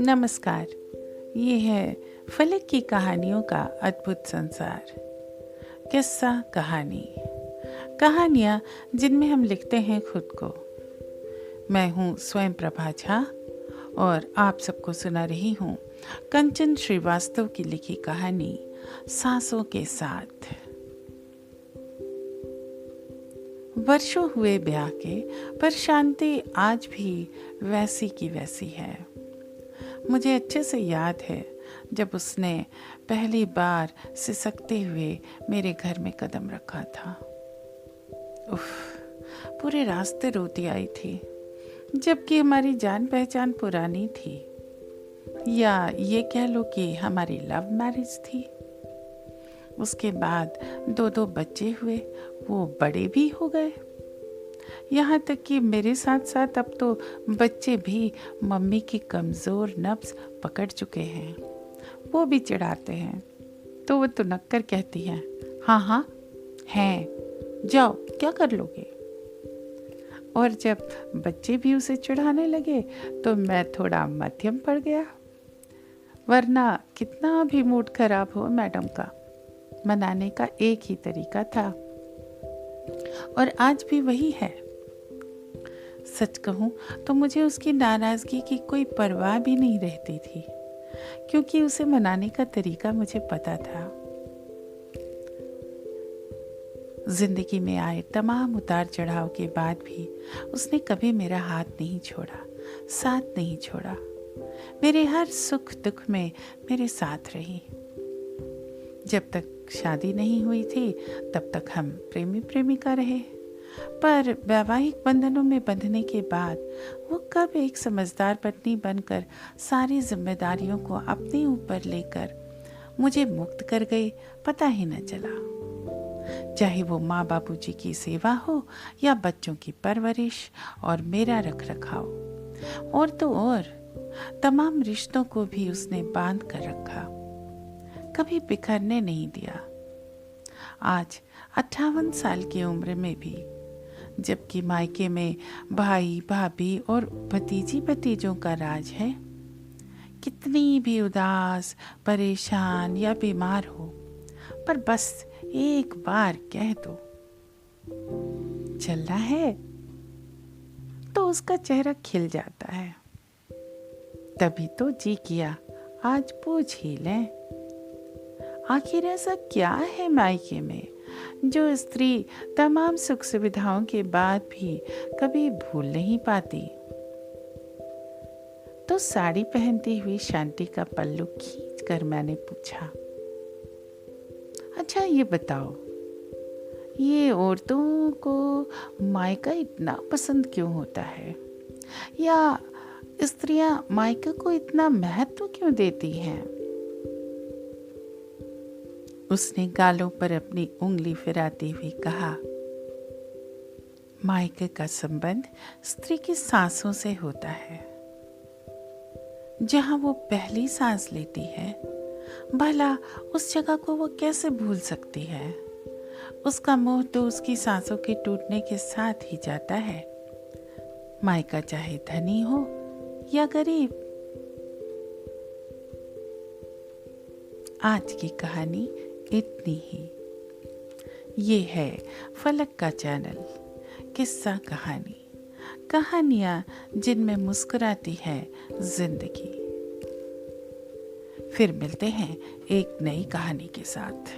नमस्कार। ये है फलक की कहानियों का अद्भुत संसार। किस्सा कहानी, कहानियाँ जिनमें हम लिखते हैं खुद को। मैं हूँ स्वयं प्रभा झा और आप सबको सुना रही हूँ कंचन श्रीवास्तव की लिखी कहानी सांसों के साथ। वर्षों हुए ब्याह के, पर शांति आज भी वैसी की वैसी है। मुझे अच्छे से याद है जब उसने पहली बार सिसकते हुए मेरे घर में कदम रखा था। उफ, पूरे रास्ते रोती आई थी, जबकि हमारी जान पहचान पुरानी थी, या ये कह लो कि हमारी लव मैरिज थी। उसके बाद दो बच्चे हुए, वो बड़े भी हो गए। यहाँ तक कि मेरे साथ साथ अब तो बच्चे भी मम्मी की कमज़ोर नब्ज़ पकड़ चुके हैं। वो भी चिढ़ाते हैं तो वो तुनक्कर कहती हैं, हाँ हाँ हैं, जाओ क्या कर लोगे। और जब बच्चे भी उसे चिढ़ाने लगे तो मैं थोड़ा मध्यम पड़ गया। वरना कितना भी मूड खराब हो मैडम का, मनाने का एक ही तरीका था और आज भी वही है। सच कहूँ तो मुझे उसकी नाराज़गी की कोई परवाह भी नहीं रहती थी, क्योंकि उसे मनाने का तरीका मुझे पता था। जिंदगी में आए तमाम उतार चढ़ाव के बाद भी उसने कभी मेरा हाथ नहीं छोड़ा, साथ नहीं छोड़ा। मेरे हर सुख दुख में मेरे साथ रही। जब तक शादी नहीं हुई थी तब तक हम प्रेमी प्रेमिका रहे, पर वैवाहिक बंधनों में बंधने के बाद वो कब एक समझदार पत्नी बनकर सारी जिम्मेदारियों को अपने ऊपर लेकर मुझे मुक्त कर गई, पता ही न चला। चाहे वो माँ बापूजी की सेवा हो या बच्चों की परवरिश और मेरा रख रखाव, और तो और तमाम रिश्तों को भी उसने बांध कर रखा, कभी बिखरने नहीं दिया। आज 58 साल की उम्र में भी, जबकि मायके में भाई भाभी और भतीजी भतीजों का राज है, कितनी भी उदास, परेशान या बीमार हो, पर बस एक बार कह दो चलना है तो उसका चेहरा खिल जाता है। तभी तो जी किया आज पूछ ही लें। आखिर ऐसा क्या है मायके में जो स्त्री तमाम सुख सुविधाओं के बाद भी कभी भूल नहीं पाती। तो साड़ी पहनती हुई शांति का पल्लू खींचकर मैंने पूछा, अच्छा ये बताओ, ये औरतों को मायका इतना पसंद क्यों होता है, या स्त्रियां मायका को इतना महत्व क्यों देती हैं? उसने गालों पर अपनी उंगली फिराती हुई कहा, मायके का संबंध स्त्री की सांसों से होता है। जहां वो पहली सांस लेती है, भला उस जगह को वो कैसे भूल सकती है? उसका मोह तो उसकी सांसों के टूटने के साथ ही जाता है। मायका चाहे धनी हो या गरीब। आज की कहानी इतनी ही। ये है फलक का चैनल, किस्सा कहानी, कहानियाँ जिनमें मुस्कुराती है जिंदगी। फिर मिलते हैं एक नई कहानी के साथ।